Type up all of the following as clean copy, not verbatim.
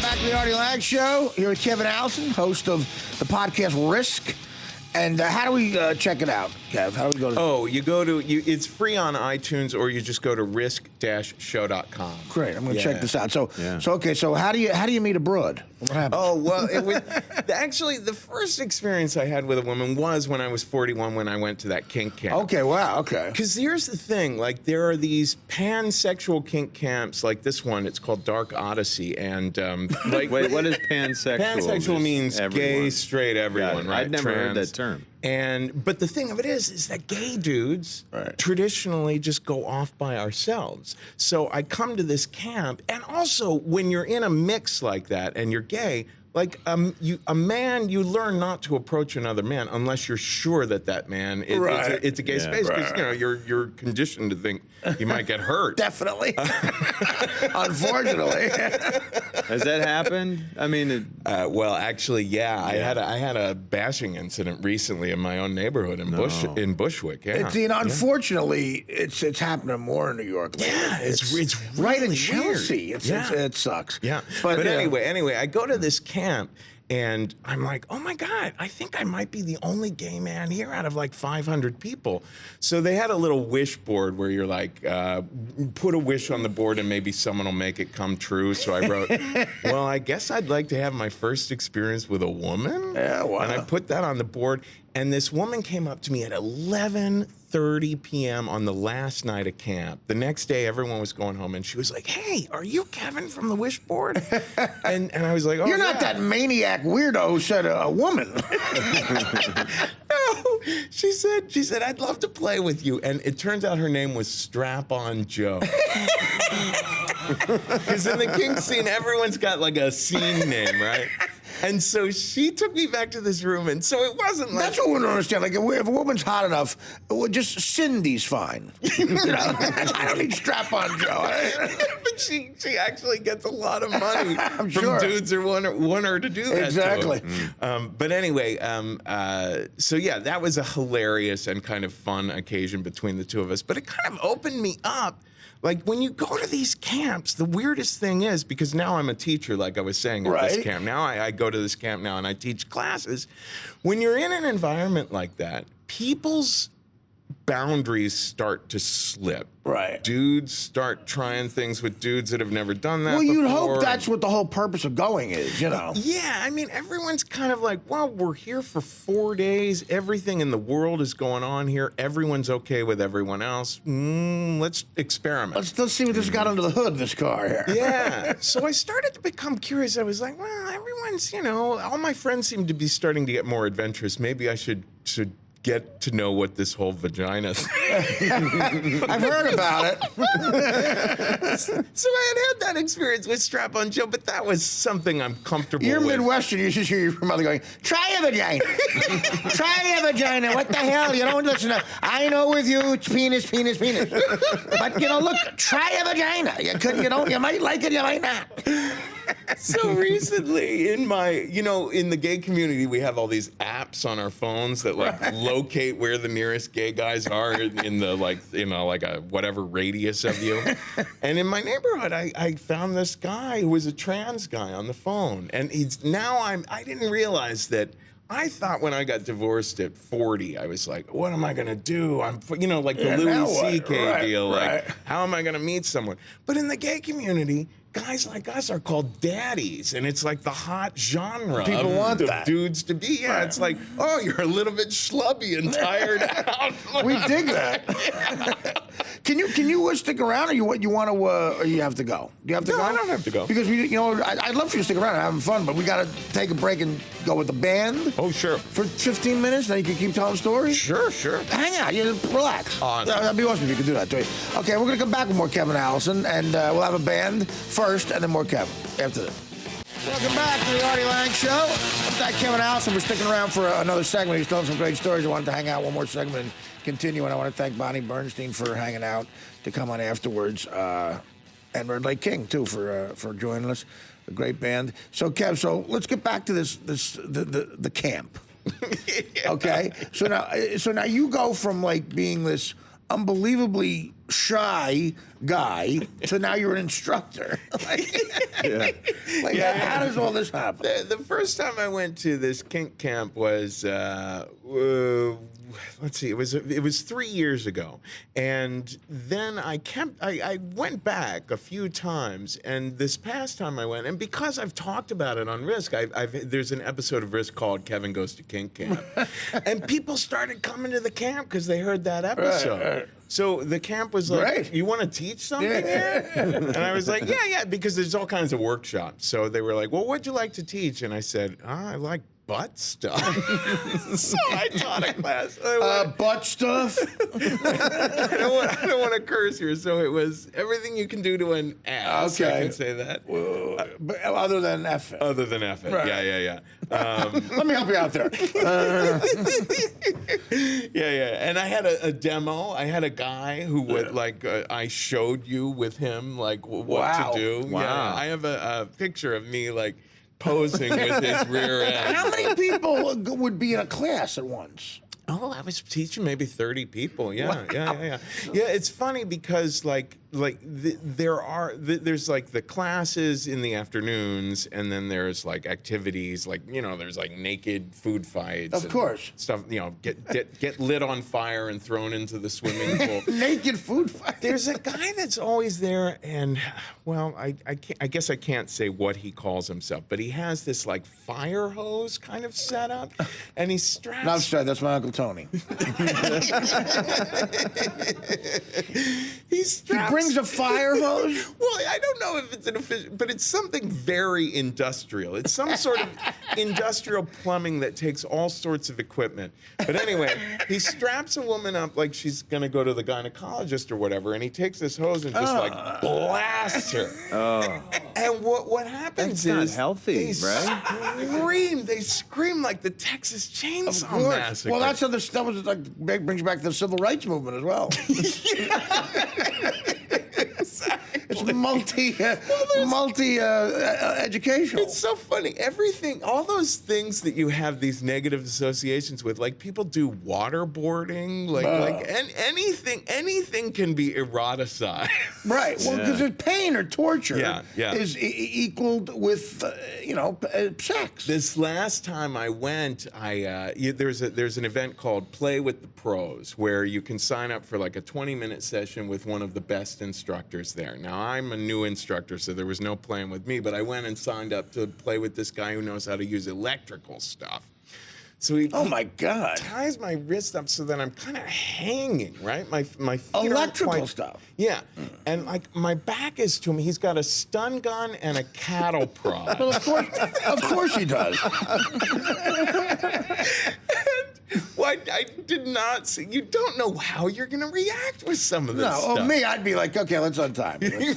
Back to the Artie Lange Show. Here with Kevin Allison, host of the podcast Risk. And how do we check it out, Kev? How do we go to you go to, it's free on iTunes, or you just go to risk-show.com. Great, I'm going to check this out. So how do you meet a broad? What happened? Oh, well, actually, the first experience I had with a woman was when I was 41, when I went to that kink camp. Okay, wow, okay. Because here's the thing, like, there are these pansexual kink camps, like this one, it's called Dark Odyssey, and, like... Wait, what is pansexual? Pansexual means gay, straight, everyone, right? I've never heard that term. But the thing of it is that gay dudes traditionally just go off by ourselves. So I come to this camp, and also when you're in a mix like that and you're gay, like a man, you learn not to approach another man unless you're sure that that man it's a gay space, because you know you're conditioned to think you might get hurt. Definitely. Unfortunately. Has that happened? I mean, well, actually, yeah. I had a bashing incident recently in my own neighborhood in Bushwick. Yeah. Unfortunately, it's happening more in New York lately. Yeah, it's really right in Chelsea. It sucks. Yeah. But anyway, I go to this camp. And I'm like, oh my God, I think I might be the only gay man here out of like 500 people. So they had a little wish board where you're like, put a wish on the board and maybe someone will make it come true. So I wrote, well, I guess I'd like to have my first experience with a woman. Yeah, wow. And I put that on the board. And this woman came up to me at 11:30 p.m. on the last night of camp. The next day, everyone was going home, and she was like, hey, are you Kevin from the wish board? and I was like, oh, you're not that maniac weirdo who said a woman. No, she said, I'd love to play with you. And it turns out her name was Strap-On Joe. Because in the kink scene, everyone's got like a scene name, right? And so she took me back to this room, and so it wasn't like... That's what we don't understand. Like, if a woman's hot enough, just Cindy's fine. You know? I don't need Strap-On Joe. But she actually gets a lot of money from dudes who want her to do that. Exactly. But anyway, so yeah, that was a hilarious and kind of fun occasion between the two of us. But it kind of opened me up. Like, when you go to these camps, the weirdest thing is, because now I'm a teacher, like I was saying, at this camp. Now I go to this camp now and I teach classes. When you're in an environment like that, people's boundaries start to slip. Right. Dudes start trying things with dudes that have never done that before. Well, you'd hope that's what the whole purpose of going is, you know. Yeah, I mean, everyone's kind of like, well, we're here for 4 days. Everything in the world is going on here. Everyone's okay with everyone else. Let's experiment. Let's see what this got under the hood of this car here. Yeah. So I started to become curious. I was like, well, everyone's, you know, all my friends seem to be starting to get more adventurous. Maybe I should get to know what this whole vagina thing. I've heard about it. So I had that experience with Strap-On Joe, but that was something I'm comfortable You're with. Midwestern. You just hear your mother going, try a vagina. Try a vagina. What the hell? You don't listen to, I know with you, it's penis, penis, penis. But, you know, look, try a vagina. You might like it, you might not. So recently in the gay community, we have all these apps on our phones that like locate where the nearest gay guys are in the like a whatever radius of you. And in my neighborhood, I found this guy who was a trans guy on the phone. And I didn't realize that. I thought when I got divorced at 40, I was like, what am I going to do? I'm, like the Louis C.K. deal. Like, how am I going to meet someone? But in the gay community, guys like us are called daddies, and it's like the hot genre. People want that. Dudes to be. Yeah, it's like, oh, you're a little bit schlubby and tired out. We dig that. Can you stick around, or you want to, or you have to go? Do you have to go? No, I don't have to go. Because I'd love for you to stick around and having fun, but we got to take a break and go with the band. Oh, sure. For 15 minutes, then you can keep telling stories. Sure. Hang out, relax. That'd be awesome if you could do that to you. Okay, we're gonna come back with more Kevin Allison, and we'll have a band first, and then more Kevin after this. Welcome back to the Artie Lange Show. I'm back, Kevin Allison. We're sticking around for another segment. He's telling some great stories. I wanted to hang out one more segment and continue, and I want to thank Bonnie Bernstein for hanging out to come on afterwards, and Red Lake King too for joining us. A great band. So Kev, let's get back to the camp. Okay. So now you go from like being this unbelievably shy guy to now you're an instructor. How does all this happen? The first time I went to this kink camp was, let's see, it was 3 years ago, and then I went back a few times, and this past time I went, and because I've talked about it on Risk, there's an episode of Risk called Kevin Goes to Kink Camp, and people started coming to the camp because they heard that episode. Right. So the camp was like, Great. "You want to teach something here?" And I was like, "Yeah," because there's all kinds of workshops. So they were like, "Well, what'd you like to teach?" And I said, "I like butt stuff." So I taught a class. Butt stuff? I don't want to curse here. So it was everything you can do to an ass. Okay. I can say that. But other than F it. Other than F it. Right. Yeah. Let me help you out there. Yeah. And I had a demo. I had a guy who would I showed you with him what Wow. to do. Wow. Yeah, I have a picture of me posing with his rear end. How many people would be in a class at once? Oh, I was teaching maybe 30 people. Yeah. Yeah, it's funny because there's the classes in the afternoons, and then there's activities there's naked food fights. Of course. Stuff, get lit on fire and thrown into the swimming pool. Naked food fight. There's a guy that's always there, and I guess I can't say what he calls himself, but he has this fire hose kind of setup, and he's strapped. No, I'm sorry, that's my Uncle Tony. He's strapped. He brings a fire hose? Well, I don't know if it's an official, but it's something very industrial. It's some sort of industrial plumbing that takes all sorts of equipment. But anyway, he straps a woman up like she's going to go to the gynecologist or whatever, and he takes this hose and just blasts her. Oh. And what happens That's not is healthy, right? They scream like the Texas Chainsaw Of course. Massacre. Well, that was brings back the civil rights movement as well. It's multi educational. It's so funny. Everything, all those things that you have these negative associations with, people do waterboarding, anything can be eroticized. Right. Well, because it's pain or torture is equaled with sex. This last time I went, there's an event called Play with the Pros where you can sign up for a 20-minute session with one of the best instructors there. Now, I'm a new instructor, so there was no playing with me, but I went and signed up to play with this guy who knows how to use electrical stuff. So he my God. ties my wrist up so that I'm kind of hanging, right? My feet electrical aren't quite, stuff. Yeah, and my back is to him. He's got a stun gun and a cattle prod. Well, of course he does. I did not see. You don't know how you're going to react with some of this stuff. No, me, I'd be like, okay, let's untie me.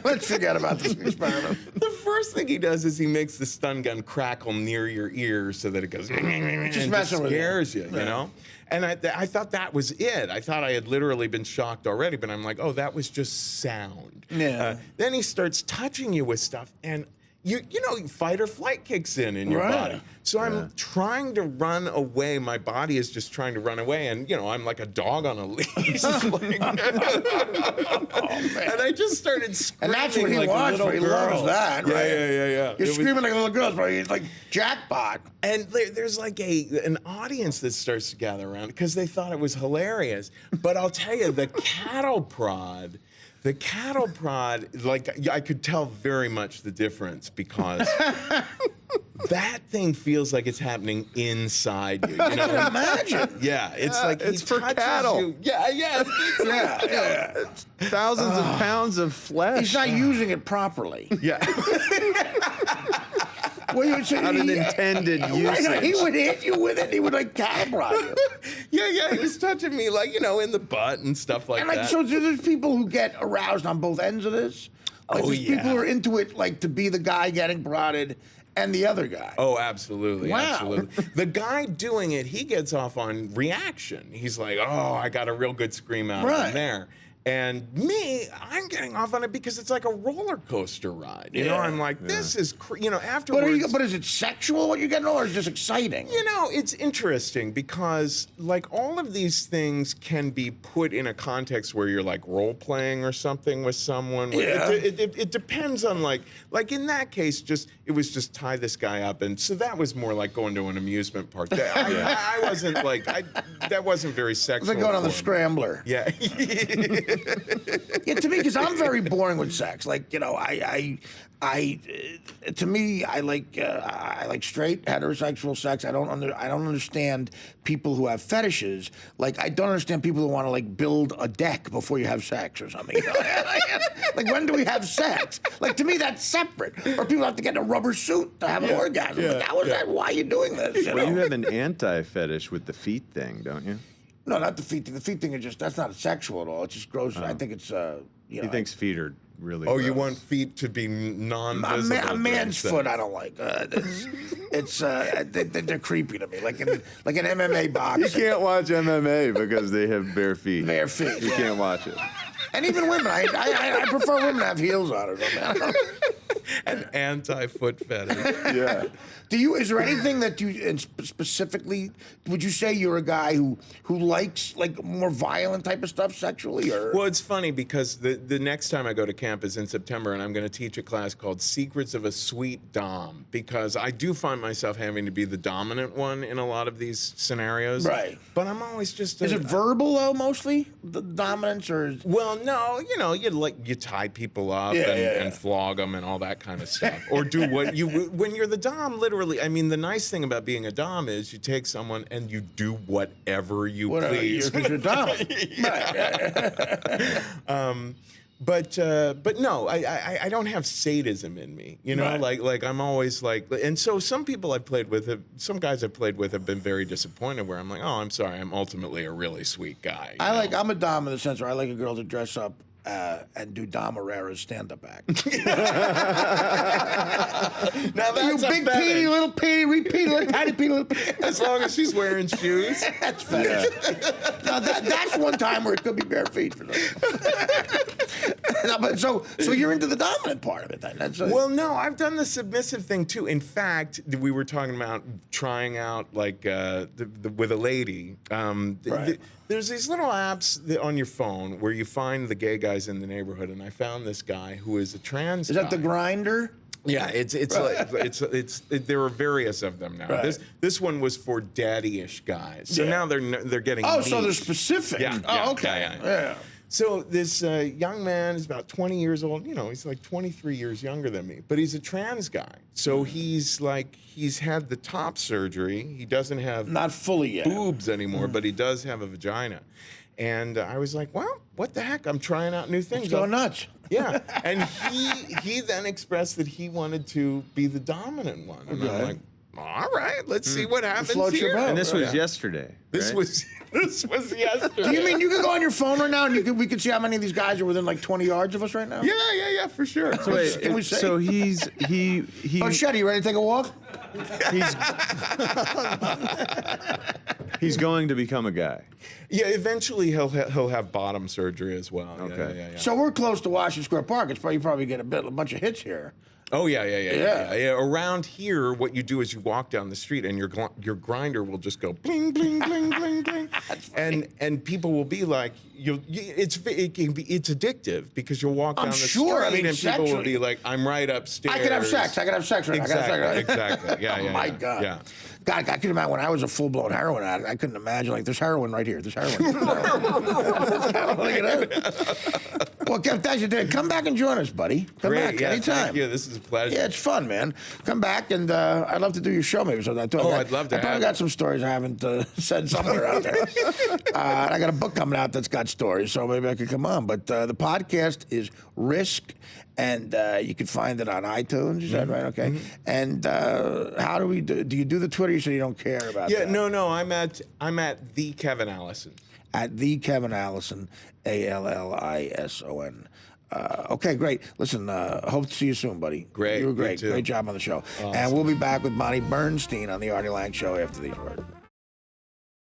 Let's forget about this experiment. The first thing he does is he makes the stun gun crackle near your ear so that it goes and just scares you, you know? And I thought that was it. I thought I had literally been shocked already, but I'm like, oh, that was just sound. Yeah. Then he starts touching you with stuff, and you know, fight or flight kicks in your body. So I'm trying to run away. My body is just trying to run away, and I'm like a dog on a leash. And I just started screaming. And that's what he like wants. He loves that, right? Yeah. You're screaming like a little girl, bro. It's like jackpot. And there's an audience that starts to gather around because they thought it was hilarious. But I'll tell you, the cattle prod, I could tell very much the difference because that thing feels like it's happening inside you. You know? Imagine. Yeah, it's it's for cattle. You. Yeah. It's thousands of pounds of flesh. He's not using it properly. Yeah. Well, Not an intended usage. Right, he would hit you with it. He would calibrate you. Yeah. He was touching me in the butt and stuff like that. So there's people who get aroused on both ends of this. There's people who are into it, to be the guy getting prodded and the other guy. Oh, absolutely. Wow. Absolutely. The guy doing it, he gets off on reaction. He's like, oh, I got a real good scream out of him there. And me, I'm getting off on it because it's like a roller coaster ride. You know, I'm like, this is, you know, afterwards. But is it sexual what you're getting, or is it just exciting? You know, it's interesting because, like, all of these things can be put in a context where you're, like, role-playing or something with someone. Yeah. It depends on, like in that case, it was just tie this guy up. And so that was more like going to an amusement park. I wasn't, like, that wasn't very sexual. It's like going on the for me. Scrambler. Yeah. Yeah, to me, because I'm very boring with sex. Like, you know, to me, I like straight heterosexual sex. I don't understand people who have fetishes. Like, I don't understand people who want to like build a deck before you have sex or something. You know? Like, when do we have sex? Like, to me, that's separate. Or people have to get in a rubber suit to have an orgasm. Like, how is that? Why are you doing this? You Well, know? you have an anti-fetish with the feet thing, don't you? No, not the feet thing. The feet thing is that's not sexual at all. It just grows. I think it's, you know. He thinks feet are really Oh, you gross. want feet to be non-visible? A man's foot, I don't like. They're creepy to me, like an MMA box. You can't watch MMA because they have bare feet. Bare feet. You can't watch it. And even women, I prefer women to have heels on or something. An anti-foot fetish. Yeah. Is there anything that you specifically, would you say you're a guy who likes like more violent type of stuff sexually, or? Well, it's funny because the next time I go to camp is in September, and I'm going to teach a class called Secrets of a Sweet Dom, because I do find myself having to be the dominant one in a lot of these scenarios. Right. But I'm always just... Is it verbal though, mostly the dominance, or? Well, no, you know, you tie people up and flog them and all that kind of stuff, or do what when you're the dom. Literally, I mean, the nice thing about being a dom is you take someone and you do whatever you please. Because you're dominant. But no, I don't have sadism in me, you know. Right. Like I'm always like, and so some people I've played with, some guys I've played with have been very disappointed. Where I'm like, oh, I'm sorry, I'm ultimately a really sweet guy. I'm a dom in the sense where I like a girl to dress up and do Dom Herrera's stand-up act. Now that's You a big fetish. peeny, little peeny, little tiny peeny, little peeny. As long as she's wearing shoes. That's fetish. Now that's one time where it could be bare feet for them. No, but so you're into the dominant part of it then? Well, no, I've done the submissive thing too. In fact, we were talking about trying out like with a lady. Right. There's these little apps on your phone where you find the gay guys in the neighborhood, and I found this guy who is a trans. Is that the Grinder? Yeah, it's there are various of them now. Right. This one was for daddy-ish guys. So now they're getting. Oh, so they're niche. specific. Yeah. Oh, okay. Yeah. So this young man is about 20 years old. You know, he's like 23 years younger than me, but he's a trans guy. So he's had the top surgery. He doesn't have Not fully yet. boobs anymore, but he does have a vagina. And I was like, well, what the heck? I'm trying out new things. Let's go nuts. Yeah. And he then expressed that he wanted to be the dominant one. And I'm like, all right, let's see what happens Float your here. boat. And this was yesterday. This right? was yesterday. Do you mean you could go on your phone right now and we could see how many of these guys are within like 20 yards of us right now? Yeah, for sure. So wait, Can we say? so he Oh, Shetty, you ready to take a walk? he's going to become a guy. Yeah, eventually he'll have bottom surgery as well. Okay. Yeah. So we're close to Washington Square Park. It's probably get a bunch of hits here. Oh yeah. Around here, what you do is you walk down the street, and your grinder will just go bling bling bling bling bling, and people will be like, it's addictive because you'll walk down the street and people will be like, I'm right upstairs. I could have sex right now. Exactly. Yeah. Oh my God. Yeah. God, I can imagine when I was a full-blown heroin addict, I couldn't imagine, like, there's heroin right here. There's heroin. Look at that. Well, Kev, thanks for doing it. Come back and join us, buddy. Come back anytime. Thank you. This is a pleasure. Yeah, it's fun, man. Come back, and I'd love to do your show maybe sometime. Oh, I'd love to I probably got some stories I haven't said somewhere out there. I got a book coming out that's got stories, so maybe I could come on. But the podcast is Risk, and you can find it on iTunes. You said, right? Okay. And how do we do? Do you do the Twitter? You said you don't care about that. No. I'm at the Kevin Allison. At the Kevin Allison, Allison. Okay, great. Listen, hope to see you soon, buddy. Great. You were You great. too. Great job on the show. Awesome. And we'll be back with Monty Bernstein on the Artie Lange Show after these words.